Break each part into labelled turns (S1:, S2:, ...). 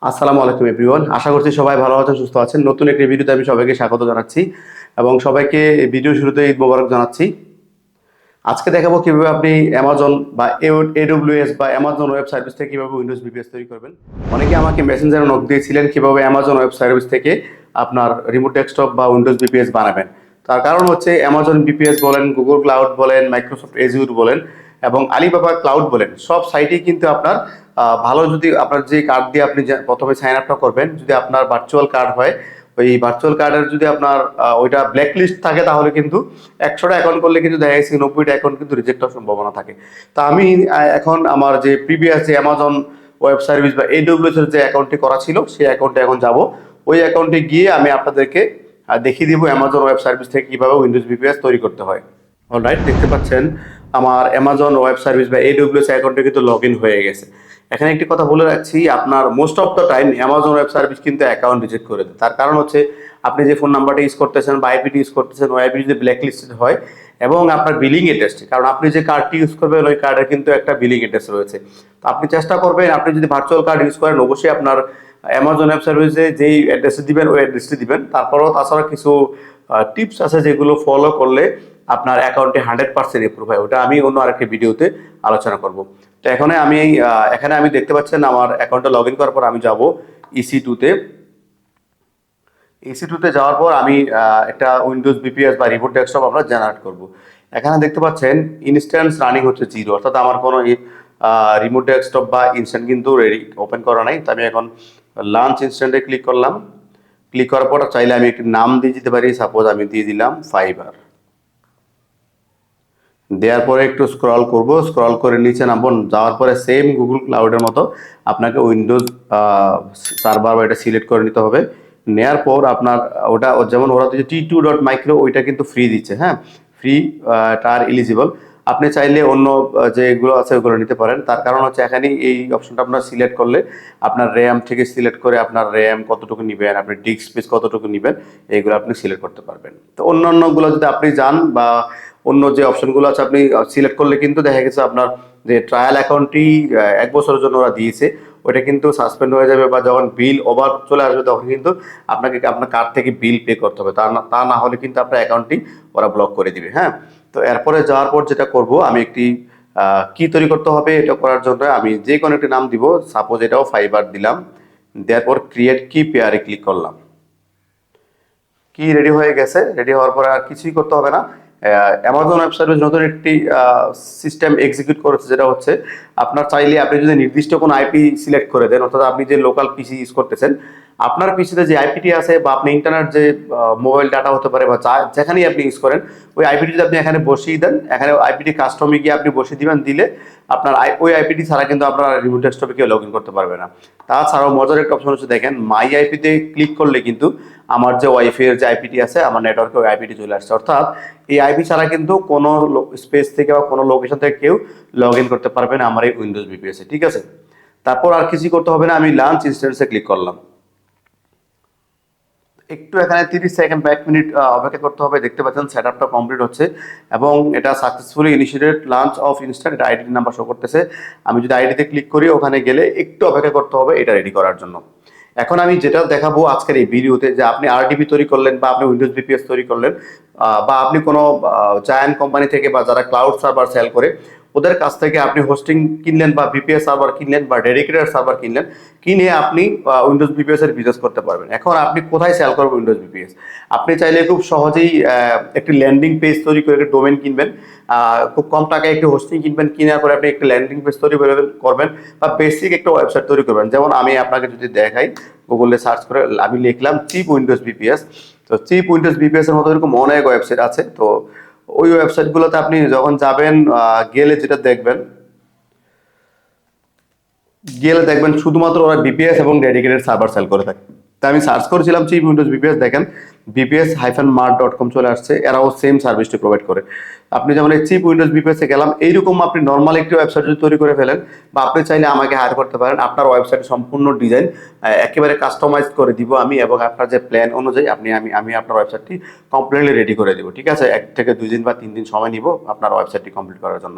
S1: আসসালামু আলাইকুম এভরিওয়ান। আশা করছি সবাই ভালো আছেন, সুস্থ আছেন। নতুন একটি ভিডিওতে আমি সবাইকে স্বাগত জানাচ্ছি এবং সবাইকে এই ভিডিও শুরুতে ঈদ মোবারক জানাচ্ছি। আজকে দেখাবো কিভাবে আপনি অ্যামাজন বা এডব্লিউএস বা অ্যামাজন ওয়েব সার্ভিস থেকে কিভাবে উইন্ডোজ ভিপিএস তৈরি করবেন। অনেকে আমাকে মেসেঞ্জারে নক দিয়েছিলেন কিভাবে অ্যামাজন ওয়েব সার্ভিস থেকে আপনার রিমোট ডেস্কটপ বা উইন্ডোজ ভিপিএস বানাবেন। তার কারণ হচ্ছে অ্যামাজন ভিপিএস বলেন, গুগল ক্লাউড বলেন, মাইক্রোসফট এজিউর বলেন এবং আলিবাবা ক্লাউড বলেন, সব সাইটেই কিন্তু আপনার ভালো, যদি আপনার যে কার্ড দিয়ে আপনি প্রথমে সাইন আপটা করবেন, যদি আপনার ভার্চুয়াল কার্ড হয়, ওই ভার্চুয়াল কার্ডের যদি আপনার ওইটা ব্ল্যাক লিস্ট থাকে, তাহলে কিন্তু 100টা অ্যাকাউন্ট করলে কিন্তু দেখা গেছে 90টা অ্যাকাউন্ট কিন্তু রিজেক্ট হওয়ার সম্ভাবনা থাকে। তা আমি এখন আমার যে প্রিভিয়াস যে অ্যামাজন ওয়েব সার্ভিস বা এডব্লিউএস এর যে অ্যাকাউন্টটি করা ছিল, সেই অ্যাকাউন্টে এখন যাব। ওই অ্যাকাউন্টে গিয়ে আমি আপনাদেরকে দেখিয়ে দিব অ্যামাজন ওয়েব সার্ভিস থেকে কিভাবে উইন্ডোজ ভিপিএস তৈরি করতে হয়। অলরাইট, দেখতে পাচ্ছেন আমার অ্যামাজন ওয়েব সার্ভিস বা এডব্লিউএস অ্যাকাউন্টে কিন্তু লগ ইন হয়ে গেছে। এখানে একটি কথা বলে রাখছি, আপনার most of the time Amazon web service কিন্তু অ্যাকাউন্ট রিজেক্ট করে দেয়। তার কারণ হচ্ছে আপনি যে ফোন নাম্বারটা ইউজ করতেছেন বা আইপিটি ইউজ করতেছেন, ওই আইপি যদি ব্ল্যাক লিস্টেড হয় এবং আপনার বিলিং অ্যাড্রেস, কারণ আপনি যে কার্ডটি ইউজ করবেন ওই কার্ডের কিন্তু একটা বিলিং অ্যাড্রেস রয়েছে। তো আপনি চেষ্টা করবেন, আপনি যদি ভার্চুয়াল কার্ড ইউজ করেন অবশ্যই আপনার অ্যামাজন ওয়েব সার্ভিসে যেই অ্যাড্রেসে দিবেন ওই অ্যাড্রেসটি দিবেন। তারপরেও তাছাড়া কিছু টিপস আছে যেগুলো ফলো করলে আপনার অ্যাকাউন্টে 100% এপ্রুভ হয়। ওটা আমি অন্য আরেকটি ভিডিওতে আলোচনা করব। তো এখানে আমি দেখতে পাচ্ছেন আমার অ্যাকাউন্টে লগ ইন করার পর আমি যাব EC2-তে। EC2-তে যাওয়ার পর আমি একটা উইন্ডোজ ভিপিএস বা রিমোট ডেস্কটপ আমরা জেনারেট করব। এখানে দেখতে পাচ্ছেন ইনস্ট্যান্স রানিং হচ্ছে 0, অর্থাৎ আমার কোনো রিমোট ডেস্কটপ বা ইনস্ট্যান্ট কিন্তু রেডি ওপেন করা নাই। তো আমি এখন লঞ্চ ইনস্ট্যান্টে ক্লিক করলাম। ক্লিক করার পর চাইলে আমি একটি নাম দিয়ে দিতে পারি, সাপোজ আমি দিয়ে দিলাম ফাইবার। দেওয়ার পরে একটু স্ক্রল করব, স্ক্রল করে নিচে নামবো, যাওয়ার পরে সেম গুগল ক্লাউডের মতো আপনাকে উইন্ডোজ সার্ভার বা এটা সিলেক্ট করে নিতে হবে। নেয়ার পর আপনার ওটা যেমন ওরা যে T2.micro ওইটা কিন্তু ফ্রি দিচ্ছে, হ্যাঁ, ফ্রি, তার এলিজিবল। আপনি চাইলে অন্য যেগুলো আছে ওগুলো নিতে পারেন। তার কারণ হচ্ছে এখানে এই অপশনটা আপনার সিলেক্ট করলে আপনার র্যাম থেকে সিলেক্ট করে আপনার র্যাম কতটুকু নেবেন, আপনি ডিস্ক স্পেস কতটুকু নেবেন, এইগুলো আপনি সিলেক্ট করতে পারবেন। তো অন্যান্যগুলো যদি আপনি যান বা অন্য যে অপশনগুলো আছে আপনি সিলেক্ট করলে কিন্তু দেখা গেছে আপনার যে ট্রায়াল অ্যাকাউন্টটি 1 বছরের জন্য ওরা দিয়েছে, ওইটা কিন্তু সাসপেন্ড হয়ে যাবে বা যখন বিল ওভার চলে আসবে তখন কিন্তু আপনাকে আপনার কার্ড থেকে বিল পে করতে হবে। তা না হলে কিন্তু আপনার অ্যাকাউন্টটি ওরা ব্লক করে দিবে। হ্যাঁ, তো এরপরে যাওয়ার পর যেটা করব, আমি একটি কি তৈরি করতে হবে, এটা করার জন্য আমি যে কোনো একটি নাম দিব, সাপোজ এটাও ফাইবার দিলাম। দেওয়ার পর ক্রিয়েট কি পেয়ারে ক্লিক করলাম। কি রেডি হয়ে গেছে। রেডি হওয়ার পরে আর কিছুই করতে হবে না। অ্যামাজন ওয়েব সার্ভিস নতুন একটি সিস্টেম এক্সিকিউট করেছে, যেটা হচ্ছে আপনার চাইলে আপনি যদি নির্দিষ্ট কোনো আইপি সিলেক্ট করে দেন, অর্থাৎ আপনি যে লোকাল পিসি ইউজ করতেছেন, আপনার পিসিতে যে আইপিটি আছে বা আপনি ইন্টারনেট যে মোবাইল ডাটা হতে পারে বা যেখানেই আপনি ইউজ করেন, ওই আইপিটি যদি আপনি এখানে বসিয়ে দেন, এখানে আইপিটি কাস্টমে গিয়ে আপনি বসিয়ে দিবেন, দিলে আপনার ওই আইপিটি ছাড়া কিন্তু আপনার রিমোট ডেস্কটপে কেউ লগ ইন করতে পারবে না। তাছাড়াও মজার একটা অপশন হচ্ছে, দেখেন মাই আইপিতে ক্লিক করলে কিন্তু আমার যে ওয়াইফাই এর যে আইপিটি আছে আমার নেটওয়ার্কে ওই আইপিটি চলে আসছে, অর্থাৎ এই আইপি ছাড়া কিন্তু কোনো স্পেস থেকে বা কোনো লোকেশন থেকে কেউ লগ ইন করতে পারবে না আমার এই উইন্ডোজ ভিপিএস এ। ঠিক আছে, তারপর আর কিছু করতে হবে না, আমি লঞ্চ ইনস্ট্যান্সে ক্লিক করলাম। একটু এখানে 30 সেকেন্ড বা 1 মিনিট অপেক্ষা করতে হবে। দেখতে পাচ্ছেন সেটআপটা কমপ্লিট হচ্ছে এবং এটা successfully initiated launch of instant, এটা আইডি নাম্বার শো করতেছে। আমি যদি আইডিতে ক্লিক করি, ওখানে গেলে একটু অপেক্ষা করতে হবে এটা রেডি করার জন্য। এখন আমি যেটা দেখাবো আজকের এই ভিডিওতে, যে আপনি আরডিবি তৈরি করলেন বা আপনি উইন্ডোজ ভিপিএস তৈরি করলেন, বা আপনি কোনো জায়ান্ট কোম্পানি থেকে বা যারা ক্লাউড সার্ভার সেল করে ওদের কাছ থেকে আপনি হোস্টিং কিনলেন বা ভিপিএস সার্ভার কিনলেন বা ডেডিকেটেড সার্ভার কিনলেন, কিনে আপনি উইন্ডোজ ভিপিএস এর বিজনেস করতে পারবেন। এখন আপনি কোথায় সেল করবেন উইন্ডোজ ভিপিএস? আপনি চাইলে খুব সহজেই একটি ল্যান্ডিং পেজ তৈরি করে একটি ডোমেন কিনবেন, খুব কম টাকায় একটি হোস্টিং কিনবেন, কেনার পরে আপনি একটি ল্যান্ডিং পেজ তৈরি করবেন বা বেসিক একটা ওয়েবসাইট তৈরি করবেন। যেমন আমি আপনাকে যদি দেখাই, গুগলে সার্চ করে আমি লিখলাম চিপ উইন্ডোজ ভিপিএস। তো চিপ উইন্ডোজ ভিপিএস এর মতো এরকম অনেক ওয়েবসাইট আছে। তো ওই ওয়েবসাইটগুলোতে আপনি যখন যাবেন, গেলে যেটা দেখবেন, শুধুমাত্র ওরা ভিপিএস এবং ডেডিকেটেড সার্ভার সেল করে থাকে। তা আমি সার্চ করেছিলাম চিপ উইন্ডোজ ভিপিএস, দেখেন bps-mart.com চলে আসছে, এরাও সেম সার্ভিসটি প্রোভাইড করে। আপনি যেমন এই চিপ উইন্ডোজ বিপিএসে গেলাম, এইরকম আপনি নর্মাল একটি ওয়েবসাইট যদি তৈরি করে ফেলেন, বা আপনি চাইলে আমাকে হায়ার করতে পারেন, আপনার ওয়েবসাইটে সম্পূর্ণ ডিজাইন একেবারে কাস্টমাইজ করে দিব আমি, এবং আপনার যে প্ল্যান অনুযায়ী আমি আপনার ওয়েবসাইটটি কমপ্লিটলি রেডি করে দিব। ঠিক আছে, 1 থেকে 2 দিন বা 3 দিন সময় নিব আপনার ওয়েবসাইটটি কমপ্লিট করার জন্য।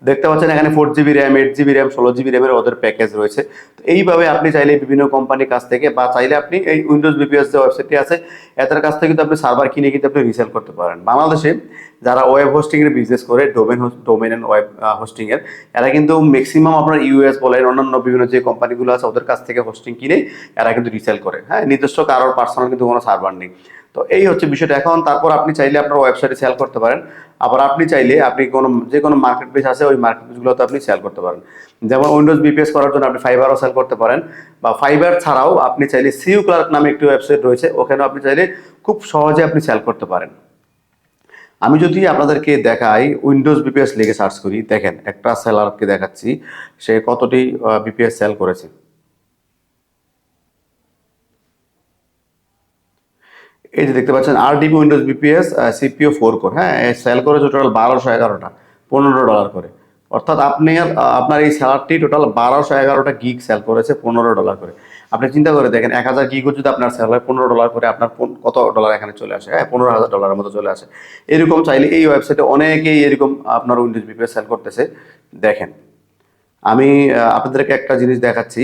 S1: দেখতে পাচ্ছেন এখানে 4 GB RAM, 8 GB RAM, 16 GB র্যামের ওদের প্যাকেজ রয়েছে। তো এইভাবে আপনি চাইলে বিভিন্ন কোম্পানির কাছ থেকে, বা চাইলে আপনি এই উইন্ডোজ বিপিএস যে ওয়েবসাইটটি আছে এদের কাছ থেকে কিন্তু আপনি সার্ভার কিনে কিন্তু আপনি রিসেল করতে পারেন। বাংলাদেশে যারা ওয়েব হোস্টিং এর বিজনেস করে, ডোমেন এন্ড ওয়েব হোস্টিং এর, এরা কিন্তু ম্যাক্সিমাম আপনার ইউএস বলেন, অন্যান্য বিভিন্ন যে কোম্পানিগুলো আছে ওদের কাছ থেকে হোস্টিং কিনে এরা কিন্তু রিসেল করে। হ্যাঁ, নিজস্ব কারোর পার্সোনাল কিন্তু কোনো সার্ভার নেই। তো এই হচ্ছে বিষয়টা। এখন তারপর আপনি চাইলে আপনার ওয়েবসাইটে সেল করতে পারেন, আবার আপনি চাইলে আপনি যে কোনো মার্কেট প্লেস আছে ওই মার্কেট প্লেসগুলোতে আপনি সেল করতে পারেন। যেমন উইন্ডোজ বিপিএস করার জন্য আপনি ফাইবারও সেল করতে পারেন, বা ফাইবার ছাড়াও আপনি চাইলে সিইউ ক্লার্ক নামে একটি ওয়েবসাইট রয়েছে, ওখানেও আপনি চাইলে খুব সহজে আপনি সেল করতে পারেন। আমি যদি আপনাদেরকে দেখাই, উইন্ডোজ বিপিএস লিখে সার্চ করি, দেখেন একটা সেলারকে দেখাচ্ছি সে কতটি বিপিএস সেল করেছে। এই যে দেখতে পাচ্ছেন RDB Windows BPS CPU 4 core, হ্যাঁ, সেল করেছে টোটাল 1211টা, $15 করে। অর্থাৎ আপনার এই সেলারটি টোটাল 1211টা গিগ সেল করেছে $15 করে। আপনি চিন্তা করে দেখেন, 1000 গিগও যদি আপনার সেল হয় $15 করে, আপনার কত ডলার এখানে চলে আসে? হ্যাঁ, $15,000 মতো চলে আসে। এরকম চাইলে এই ওয়েবসাইটে অনেকেই এরকম আপনার উইন্ডোজ বিপিএস সেল করতেছে। দেখেন, আমি আপনাদেরকে একটা জিনিস দেখাচ্ছি।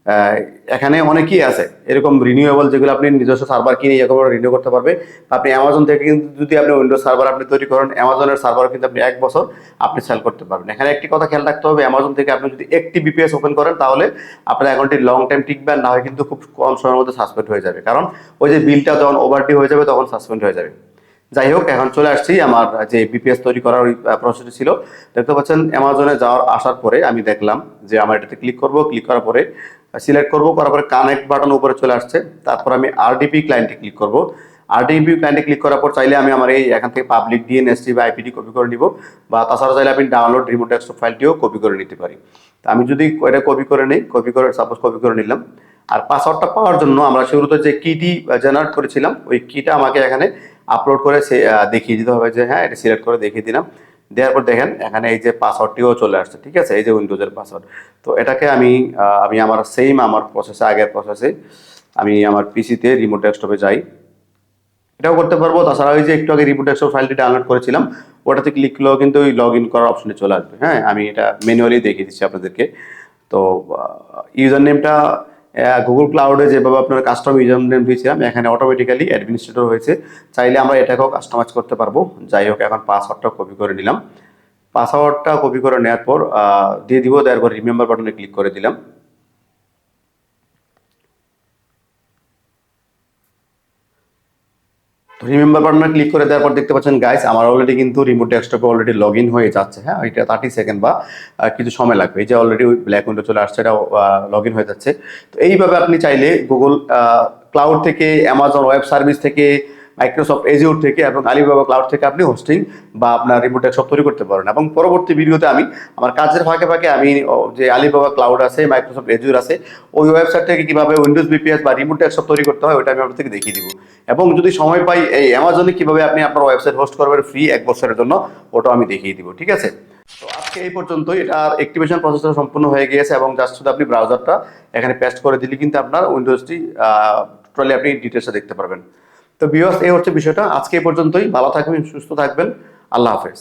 S1: আহ, এখানে অনেকেই আছে এরকম রিনিউয়েবল, যেগুলো আপনি নিজস্ব সার্ভার কিনে একেবারে রিনিউ করতে পারবে। আপনি অ্যামাজন থেকে কিন্তু যদি আপনি উইন্ডোজ সার্ভার আপনি তৈরি করেন, অ্যামাজনের সার্ভার কিন্তু আপনি 1 বছর আপনি সেল করতে পারবেন। এখানে একটি কথা খেয়াল রাখতে হবে, অ্যামাজন থেকে আপনি যদি একটি বিপিএস ওপেন করেন তাহলে আপনার অ্যাকাউন্টটি লং টাইম টিকবে, না হয় কিন্তু খুব কম সময়ের মধ্যে সাসপেন্ড হয়ে যাবে, কারণ ওই যে বিলটা যখন ওভারডি হয়ে যাবে তখন সাসপেন্ড হয়ে যাবে। যাই হোক, এখন চলে আসছি আমার যে বিপিএস তৈরি করার ওই প্রসেসটি ছিল। দেখতে পাচ্ছেন অ্যামাজনে আসার পরে আমি দেখলাম যে আমার এটাতে ক্লিক করব, ক্লিক করার পরে সিলেক্ট করব, করার পরে কানেক্ট বাটন উপরে চলে আসছে। তারপর আমি আরডিপি ক্লায়েন্টে ক্লিক করব। আরডিপি ক্লায়েন্টে ক্লিক করার পর চাইলে আমি আমার এই এখান থেকে পাবলিক ডিএনএসটি বা আইপিটি কপি করে নিব, বা তাছাড়া চাইলে আমি ডাউনলোড রিমোট ডেস্কটপ ফাইলটিও কপি করে নিতে পারি। তো আমি যদি এটা কপি করে নিই, সাপোজ কপি করে নিলাম। আর পাসওয়ার্ডটা পাওয়ার জন্য আমরা শুরুতে যে কিটি জেনারেট করেছিলাম ওই কিটা আমাকে এখানে আপলোড করে দেখিয়ে দিতে হবে, যে হ্যাঁ এটা সিলেক্ট করে দেখিয়ে দিলাম। দেওয়ার পর দেখেন এখানে এই যে পাসওয়ার্ডটিও চলে আসছে। ঠিক আছে, এই যে উইন্ডোজের পাসওয়ার্ড। তো এটাকে আমি আমার আমার প্রসেসে, আগের প্রসেসে আমি আমার পিসিতে রিমোট ডেস্কটপে যাই, এটাও করতে পারবো। তাছাড়া ওই যে একটু আগে রিমোট ডেস্কটপ ফাইলটি ডাউনলোড করেছিলাম ওটাতে ক্লিক করলেও কিন্তু ওই লগ ইন করার অপশনটি চলে আসবে। হ্যাঁ, আমি এটা ম্যানুয়ালি দেখিয়ে দিচ্ছি আপনাদেরকে। তো ইউজার নেমটা গুগল ক্লাউডে যেভাবে আপনার কাস্টম ইউজার নেম দিয়েছিলাম, এখানে অটোমেটিক্যালি অ্যাডমিনিস্ট্রেটর হয়েছে। চাইলে আমরা এটাকেও কাস্টমাইজ করতে পারবো। যাই হোক, এখন পাসওয়ার্ডটা কপি করে নিলাম। পাসওয়ার্ডটা কপি করে নেওয়ার পর দিয়ে দিব, দেওয়ার পর রিমেম্বার বাটনে ক্লিক করে দিলাম। রিমেম্বার বাটনে ক্লিক করে দেওয়ার পর দেখতে পাচ্ছেন গাইস, আমার অলরেডি কিন্তু রিমোট ডেস্কটপে অলরেডি লগ ইন হয়ে যাচ্ছে। হ্যাঁ, এটা 30 সেকেন্ড বা কিছু সময় লাগবে। এই যে অলরেডি ওই ব্ল্যাক উইন্ডো চলে আসছে, এটা লগ ইন হয়ে যাচ্ছে। তো এইভাবে আপনি চাইলে গুগল ক্লাউড থেকে, অ্যামাজন ওয়েব সার্ভিস থেকে, মাইক্রোসফট এজিওর থেকে এবং আলিবাবা ক্লাউড থেকে আপনি হোস্টিং বা আপনার রিমোট ডেস্কটপ তৈরি করতে পারেন। এবং পরবর্তী ভিডিওতে আমি আমার কাজের ফাঁকে ফাঁকে আমি যে আলিবাবা ক্লাউড আছে, মাইক্রোসফট এজিওর আছে, ওই ওয়েবসাইট থেকে কিভাবে উইন্ডোজ বিপিএস বা রিমোট ডেস্কটপ তৈরি করতে হয় ওইটা আমি আপনাদেরকে দেখিয়ে দিব। এবং যদি সময় পাই এই অ্যামাজনে কিভাবে আপনি আপনার ওয়েবসাইট হোস্ট করবেন ফ্রি 1 বছরের জন্য, ওটাও আমি দেখিয়ে দিব। ঠিক আছে, তো আজকে এই পর্যন্তই। এটার অ্যাক্টিভেশন প্রসেসটা সম্পূর্ণ হয়ে গিয়েছে, এবং জাস্ট শুধু আপনি ব্রাউজারটা এখানে পেস্ট করে দিলে কিন্তু আপনার উইন্ডোজটি টোটালি আপনি ডিটেলসটা দেখতে পারবেন। তো ভিউয়ার্স, এই হচ্ছে বিষয়টা। আজকে এই পর্যন্তই। ভালো থাকবেন, সুস্থ থাকবেন। আল্লাহ হাফেজ।